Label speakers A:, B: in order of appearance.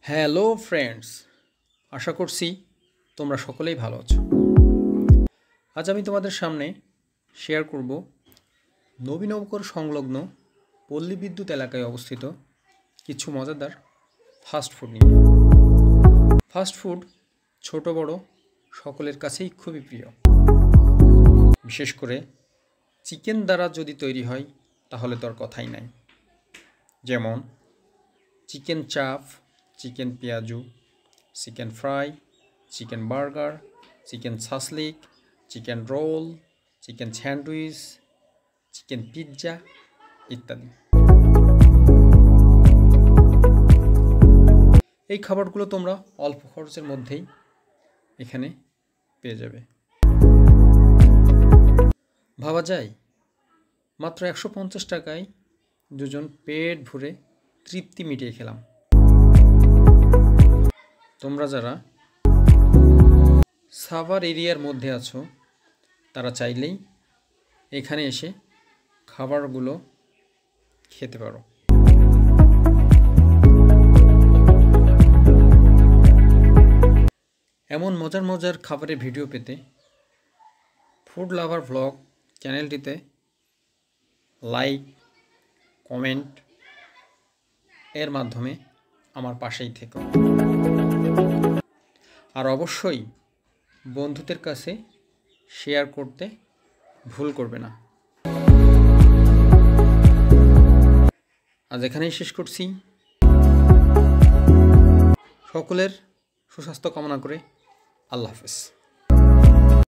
A: Hello friends, আশা করছি তোমরা সকলেই ভালো আছো। আজ আমি তোমাদের সামনে শেয়ার করব নবীনগর সংলগ্ন পল্লী বিদ্যুৎ এলাকায় অবস্থিত কিছু মজাদার ফাস্টফুড নিয়ে। ফাস্টফুড ছোট বড় সকলের কাছেই খুবই প্রিয়। বিশেষ করে চিকেন দ্বারা যদি তৈরি হয় তাহলে তো আর কথাই নাই। যেমন চিকেন চাপ, চিকেন পেঁয়াজু, chicken fry, chicken burger, chicken shashlik, chicken roll, chicken sandwich, chicken pizza ইত্যাদি। এই খাবারগুলো তোমরা অল্প খরচের মধ্যেই এখানে পেয়ে যাবে। ভাবা যায় মাত্র 150 টাকায় দুজন পেট ভরে তৃপ্তি মিটিয়ে খেলাম। তোমরা যারা সাভার এরিয়ার মধ্যে আছো তারা চাইলেই এখানে এসে খাবারগুলো খেতে পারো। এমন মজার মজার খাবারের ভিডিও পেতে ফুড লাভার ব্লগ চ্যানেলটিতে লাইক, কমেন্ট এর মাধ্যমে আমার পাশেই থেকো। আর অবশ্যই বন্ধুদের কাছে শেয়ার করতে ভুল করবে না। আজ এখানেই শেষ করছি। সকলের সুস্বাস্থ্য কামনা করে আল্লাহ হাফেজ।